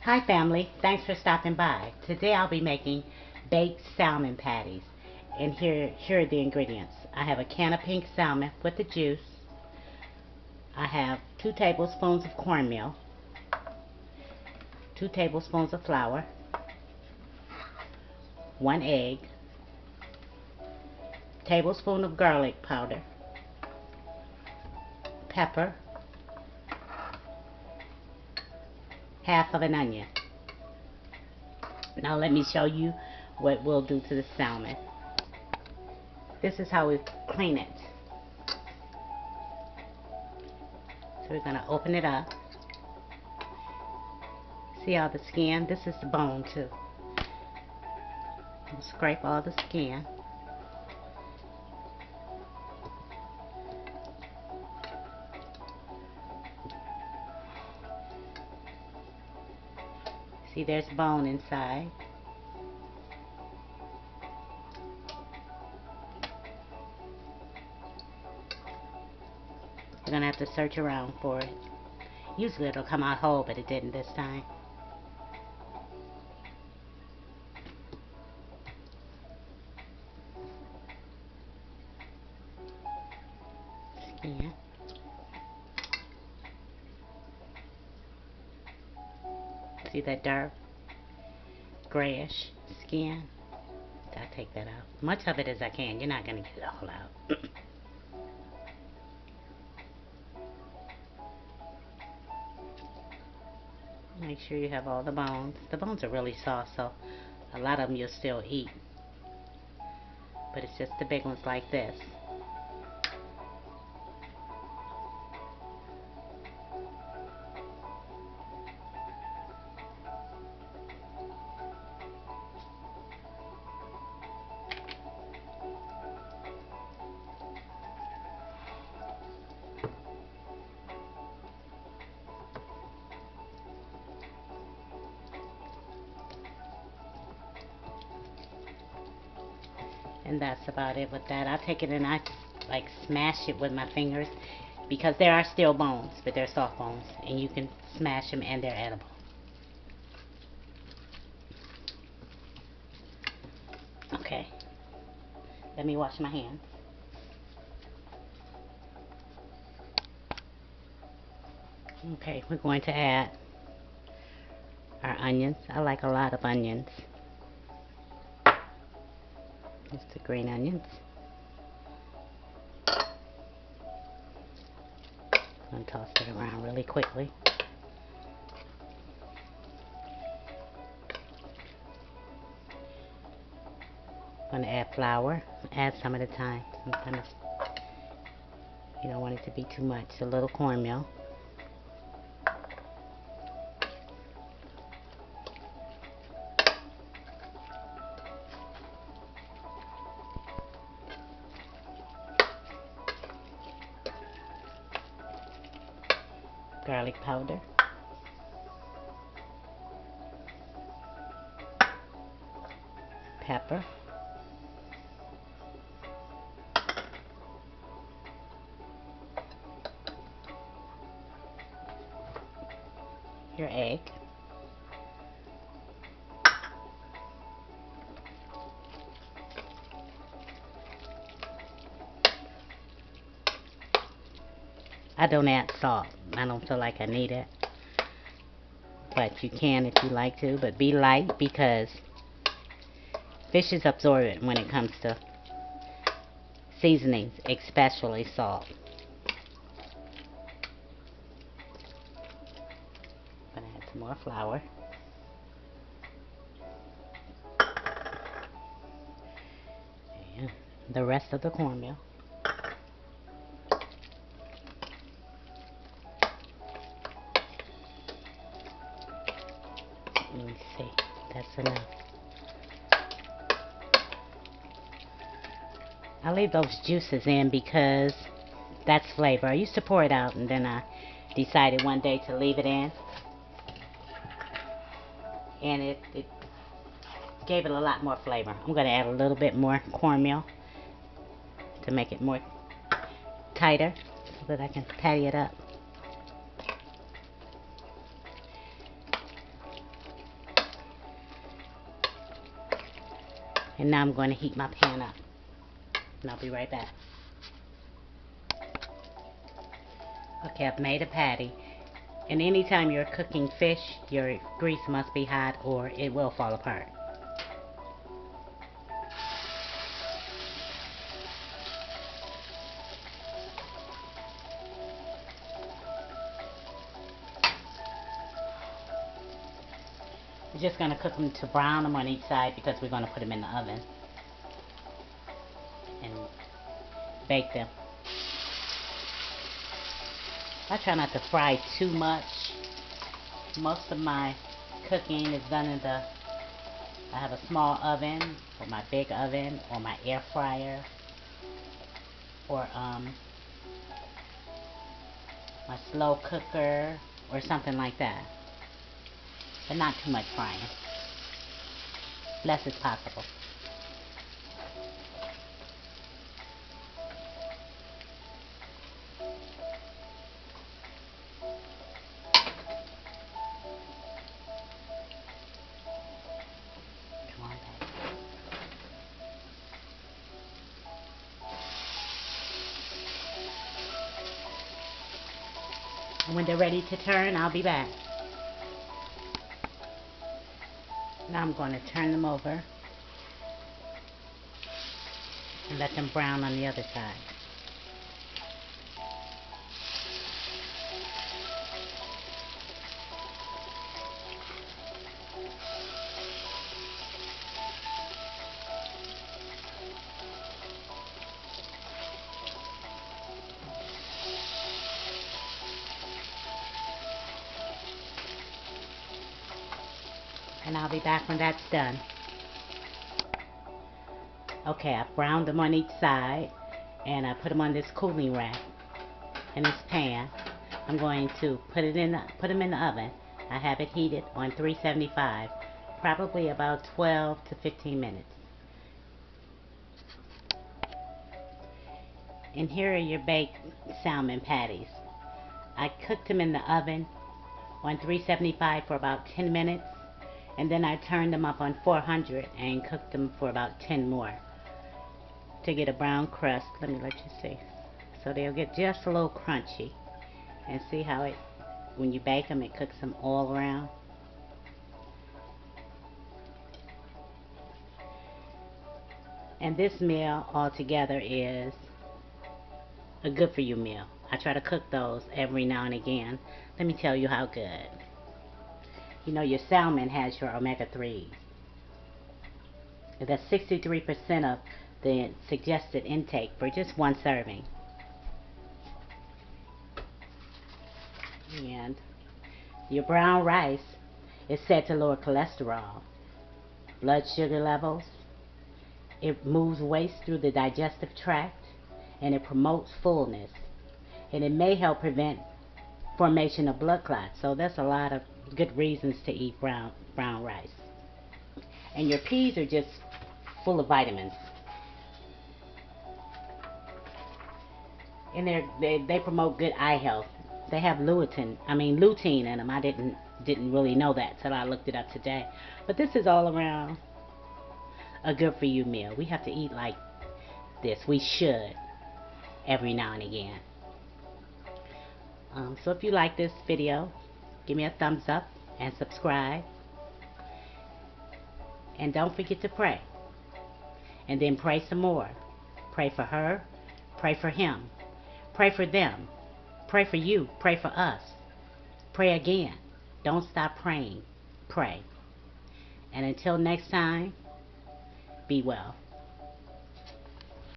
Hi family, thanks for stopping by. Today I'll be making baked salmon patties. And here are the ingredients. I have a can of pink salmon with the juice. I have 2 tablespoons of cornmeal, 2 tablespoons of flour, 1 egg, tablespoon of garlic powder, pepper, half of an onion. Now let me show you what we'll do to the salmon. This is how we clean it. So we're going to open it up. See all the skin? This is the bone too. We'll scrape all the skin. See, there's bone inside. You're gonna have to search around for it. Usually it'll come out whole, but it didn't this time. Skin. See that dark grayish skin? I'll take that out. Much of it as I can. You're not gonna get it all out. Make sure you have all the bones. The bones are really soft, so a lot of them you'll still eat. But it's just the big ones like this. And that's about it with that. I'll take it and I like smash it with my fingers because there are still bones, but they're soft bones and you can smash them and they're edible. Okay, let me wash my hands. Okay, we're going to add our onions. I like a lot of onions. Just the green onions. I'm going to toss it around really quickly. I'm going to add flour. Add some at a time. Sometimes you don't want it to be too much. A little cornmeal. Garlic powder, pepper, your egg, I don't add salt. I don't feel like I need it. But you can if you like to. But be light because fishes absorb it when it comes to seasonings, especially salt. I'm going to add some more flour. And the rest of the cornmeal. Let me see, that's enough. I leave those juices in because that's flavor. I used to pour it out and then I decided one day to leave it in. And it gave it a lot more flavor. I'm going to add a little bit more cornmeal to make it more tighter so that I can patty it up. And now I'm going to heat my pan up. And I'll be right back. Okay, I've made a patty. And anytime you're cooking fish, your grease must be hot or it will fall apart. We're just going to cook them to brown them on each side because we're going to put them in the oven and bake them. I try not to fry too much. Most of my cooking is done in I have a small oven or my big oven or my air fryer or my slow cooker or something like that. But not too much frying. Less is possible. Come on, baby. And when they're ready to turn, I'll be back. Now I'm going to turn them over and let them brown on the other side. And I'll be back when that's done. Okay, I've browned them on each side and I put them on this cooling rack in this pan. I'm going to put them in the oven. I have it heated on 375, probably about 12 to 15 minutes. And here are your baked salmon patties. I cooked them in the oven on 375 for about 10 minutes. And then I turned them up on 400 and cooked them for about 10 more to get a brown crust. Let me let you see. So they'll get just a little crunchy. And see how it, when you bake them, it cooks them all around. And this meal altogether is a good for you meal. I try to cook those every now and again. Let me tell you how good. You know, your salmon has your omega-3s. That's 63% of the suggested intake for just one serving. And your brown rice is said to lower cholesterol, blood sugar levels. It moves waste through the digestive tract, and it promotes fullness. And it may help prevent formation of blood clots. So that's a lot of good reasons to eat brown rice. And your peas are just full of vitamins. And they promote good eye health. They have lutein in them. I didn't really know that till I looked it up today. But this is all around a good for you meal. We have to eat like this. We should every now and again. So if you like this video, give me a thumbs up and subscribe. And don't forget to pray. And then pray some more. Pray for her. Pray for him. Pray for them. Pray for you. Pray for us. Pray again. Don't stop praying. Pray. And until next time, be well.